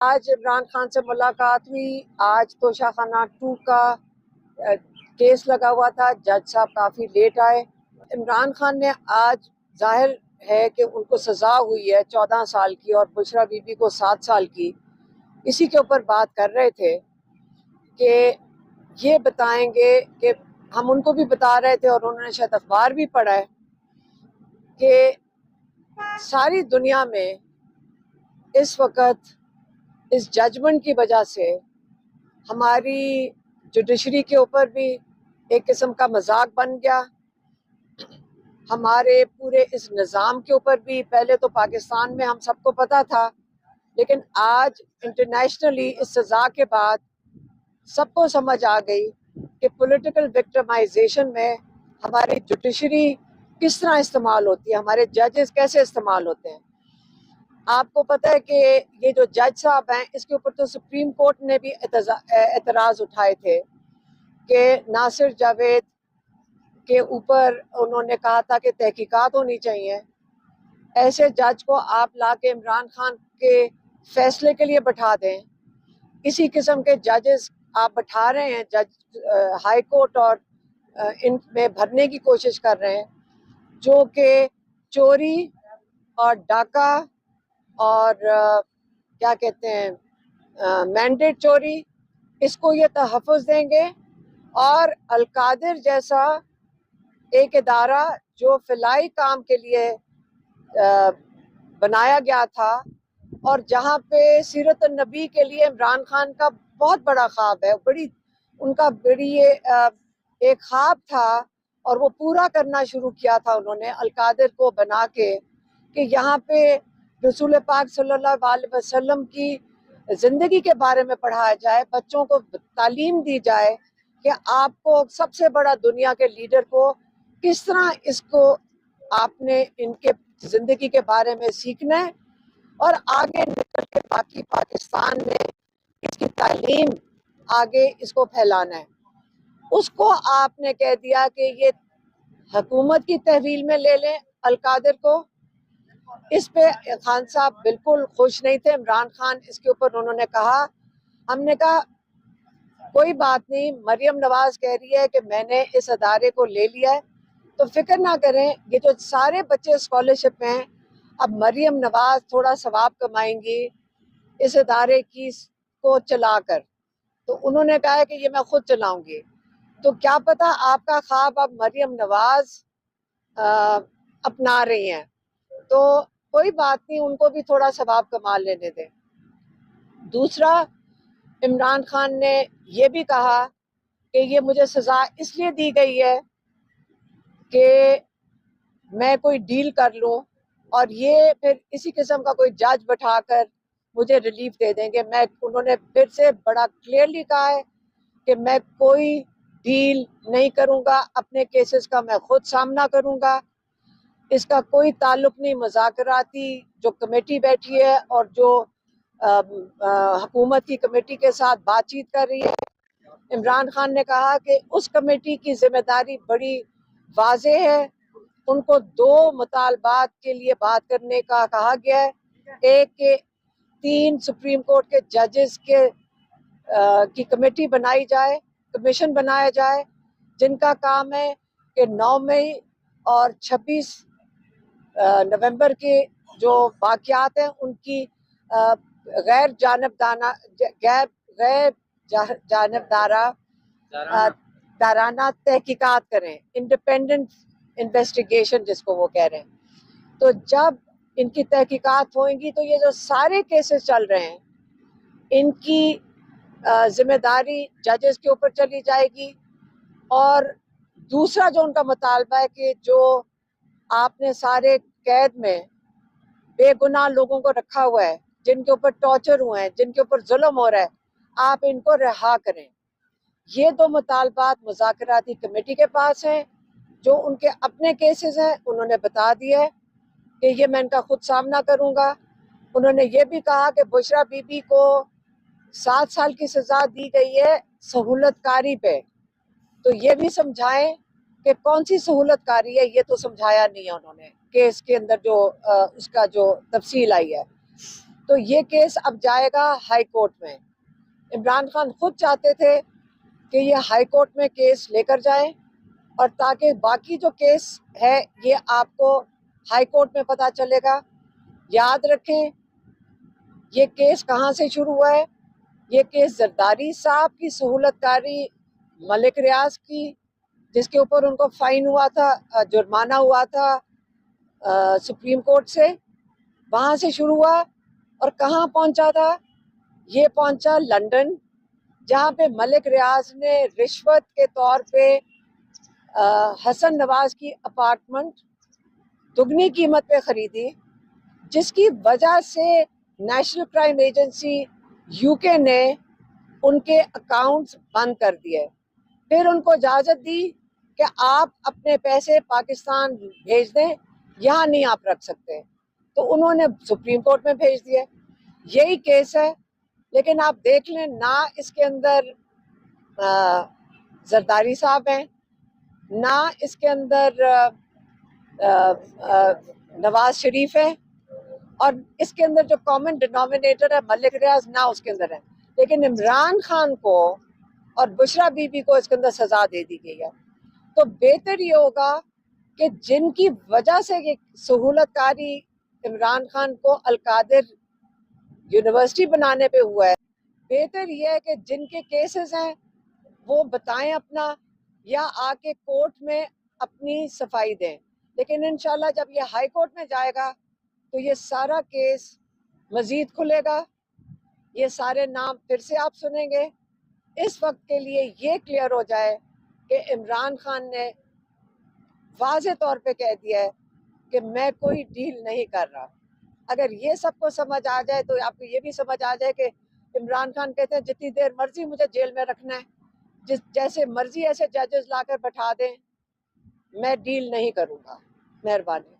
آج عمران خان سے ملاقات ہوئی. آج توشہ خانہ 2 کا کیس لگا ہوا تھا. جج صاحب کافی لیٹ آئے. عمران خان نے آج ظاہر ہے کہ ان کو سزا ہوئی ہے 14 سال کی اور بشرا بی بی کو 7 سال کی. اسی کے اوپر بات کر رہے تھے کہ یہ بتائیں گے کہ ہم ان کو بھی بتا رہے تھے اور انہوں نے شاید اخبار بھی پڑھا ہے کہ ساری دنیا میں اس وقت اس ججمنٹ کی وجہ سے ہماری جوڈیشری کے اوپر بھی ایک قسم کا مذاق بن گیا. ہمارے پورے اس نظام کے اوپر بھی. پہلے تو پاکستان میں ہم سب کو پتا تھا، لیکن آج انٹرنیشنلی اس سزا کے بعد سب کو سمجھ آ گئی کہ پولیٹیکل وکٹمائزیشن میں ہماری جوڈیشری کس طرح استعمال ہوتی ہے، ہمارے ججز کیسے استعمال ہوتے ہیں. آپ کو پتہ ہے کہ یہ جو جج صاحب ہیں اس کے اوپر تو سپریم کورٹ نے بھی اعتراض اٹھائے تھے کہ ناصر جاوید کے اوپر انہوں نے کہا تھا کہ تحقیقات ہونی چاہیے. ایسے جج کو آپ لا کے عمران خان کے فیصلے کے لیے بٹھا دیں. اسی قسم کے ججز آپ بٹھا رہے ہیں، جج ہائی کورٹ اور ان میں بھرنے کی کوشش کر رہے ہیں، جو کہ چوری اور ڈاکہ اور کیا کہتے ہیں مینڈیٹ چوری، اس کو یہ تحفظ دیں گے. اور القادر جیسا ایک ادارہ جو فلاحی کام کے لیے بنایا گیا تھا اور جہاں پہ سیرت النبی کے لیے عمران خان کا بہت بڑا خواب ہے، ان کا بڑی ایک خواب تھا اور وہ پورا کرنا شروع کیا تھا انہوں نے القادر کو بنا کے کہ یہاں پہ رسول پاک صلی اللہ علیہ وسلم کی زندگی کے بارے میں پڑھایا جائے، بچوں کو تعلیم دی جائے کہ آپ کو سب سے بڑا دنیا کے لیڈر کو کس طرح اس کو آپ نے ان کے زندگی کے بارے میں سیکھنا ہے اور آگے نکل کے باقی پاکستان میں اس کی تعلیم آگے اس کو پھیلانا ہے. اس کو آپ نے کہہ دیا کہ یہ حکومت کی تحویل میں لے لیں القادر کو. اس پہ خان صاحب بالکل خوش نہیں تھے. عمران خان اس کے اوپر انہوں نے کہا، ہم نے کہا کوئی بات نہیں، مریم نواز کہہ رہی ہے کہ میں نے اس ادارے کو لے لیا ہے تو فکر نہ کریں، یہ جو سارے بچے اسکالرشپ میں ہیں اب مریم نواز تھوڑا ثواب کمائیں گی اس ادارے کی کو چلا کر. تو انہوں نے کہا کہ یہ میں خود چلاؤں گی. تو کیا پتا آپ کا خواب اب مریم نواز اپنا رہی ہیں، تو کوئی بات نہیں، ان کو بھی تھوڑا ثواب کما لینے دیں. دوسرا، عمران خان نے یہ بھی کہا کہ یہ مجھے سزا اس لیے دی گئی ہے کہ میں کوئی ڈیل کر لوں اور یہ پھر اسی قسم کا کوئی جج بٹھا کر مجھے ریلیف دے دیں گے. انہوں نے پھر سے بڑا کلیئرلی کہا ہے کہ میں کوئی ڈیل نہیں کروں گا، اپنے کیسز کا میں خود سامنا کروں گا. اس کا کوئی تعلق نہیں مذاکراتی جو کمیٹی بیٹھی ہے اور جو حکومت کی کمیٹی کے ساتھ بات چیت کر رہی ہے. عمران خان نے کہا کہ اس کمیٹی کی ذمہ داری بڑی واضح ہے، ان کو 2 مطالبات کے لیے بات کرنے کا کہا گیا ہے. ایک کہ 3 سپریم کورٹ کے ججز کی کمیٹی بنائی جائے، کمیشن بنایا جائے، جن کا کام ہے کہ 9 مئی اور 26 نومبر کے جو واقعات ہیں ان کی غیر جانبدارانہ تحقیقات کریں، انڈیپینڈنٹ انویسٹیگیشن جس کو وہ کہہ رہے ہیں. تو جب ان کی تحقیقات ہوئیں گی تو یہ جو سارے کیسز چل رہے ہیں ان کی ذمہ داری ججز کے اوپر چلی جائے گی. اور دوسرا جو ان کا مطالبہ ہے کہ جو آپ نے سارے قید میں بے گناہ لوگوں کو رکھا ہوا ہے، جن کے اوپر ٹارچر ہوئے ہیں، جن کے اوپر ظلم ہو رہا ہے، آپ ان کو رہا کریں. یہ 2 مطالبات مذاکراتی کمیٹی کے پاس ہیں. جو ان کے اپنے کیسز ہیں انہوں نے بتا دیا ہے کہ یہ میں ان کا خود سامنا کروں گا. انہوں نے یہ بھی کہا کہ بشرا بی بی کو 7 سال کی سزا دی گئی ہے سہولت کاری پہ. تو یہ بھی سمجھائیں کہ کون سی سہولت کاری ہے، یہ تو سمجھایا نہیں ہے انہوں نے کیس کے اندر جو اس کا جو تفصیل آئی ہے. تو یہ کیس اب جائے گا ہائی کورٹ میں. عمران خان خود چاہتے تھے کہ یہ ہائی کورٹ میں کیس لے کر جائیں، اور تاکہ باقی جو کیس ہے یہ آپ کو ہائی کورٹ میں پتہ چلے گا. یاد رکھیں یہ کیس کہاں سے شروع ہوا ہے. یہ کیس زرداری صاحب کی سہولت کاری ملک ریاض کی، جس کے اوپر ان کو فائن ہوا تھا، جرمانہ ہوا تھا سپریم کورٹ سے، وہاں سے شروع ہوا. اور کہاں پہنچا تھا؟ یہ پہنچا لندن، جہاں پہ ملک ریاض نے رشوت کے طور پہ حسن نواز کی اپارٹمنٹ دگنی قیمت پہ خریدی، جس کی وجہ سے نیشنل کرائم ایجنسی یو کے نے ان کے اکاؤنٹس بند کر دیے. پھر ان کو اجازت دی کہ آپ اپنے پیسے پاکستان بھیج دیں، یہاں نہیں آپ رکھ سکتے. تو انہوں نے سپریم کورٹ میں بھیج دیے. یہی کیس ہے. لیکن آپ دیکھ لیں نہ اس کے اندر زرداری صاحب ہیں، نہ اس کے اندر نواز شریف ہے، اور اس کے اندر جو کامن ڈینومینیٹر ہے ملک ریاض، نہ اس کے اندر ہے. لیکن عمران خان کو اور بشرا بی بی کو اس کے اندر سزا دے دی گئی ہے. تو بہتر یہ ہوگا کہ جن کی وجہ سے یہ سہولت کاری عمران خان کو القادر یونیورسٹی بنانے پہ ہوا ہے، بہتر یہ ہے کہ جن کے کیسز ہیں وہ بتائیں اپنا، یا آ کے کورٹ میں اپنی صفائی دیں. لیکن انشاءاللہ جب یہ ہائی کورٹ میں جائے گا تو یہ سارا کیس مزید کھلے گا، یہ سارے نام پھر سے آپ سنیں گے. اس وقت کے لیے یہ کلیئر ہو جائے کہ عمران خان نے واضح طور پہ کہہ دیا ہے کہ میں کوئی ڈیل نہیں کر رہا. اگر یہ سب کو سمجھ آ جائے تو آپ کو یہ بھی سمجھ آ جائے کہ عمران خان کہتے ہیں جتنی دیر مرضی مجھے جیل میں رکھنا ہے، جیسے مرضی ایسے ججز لا کر بٹھا دیں، میں ڈیل نہیں کروں گا. مہربانی.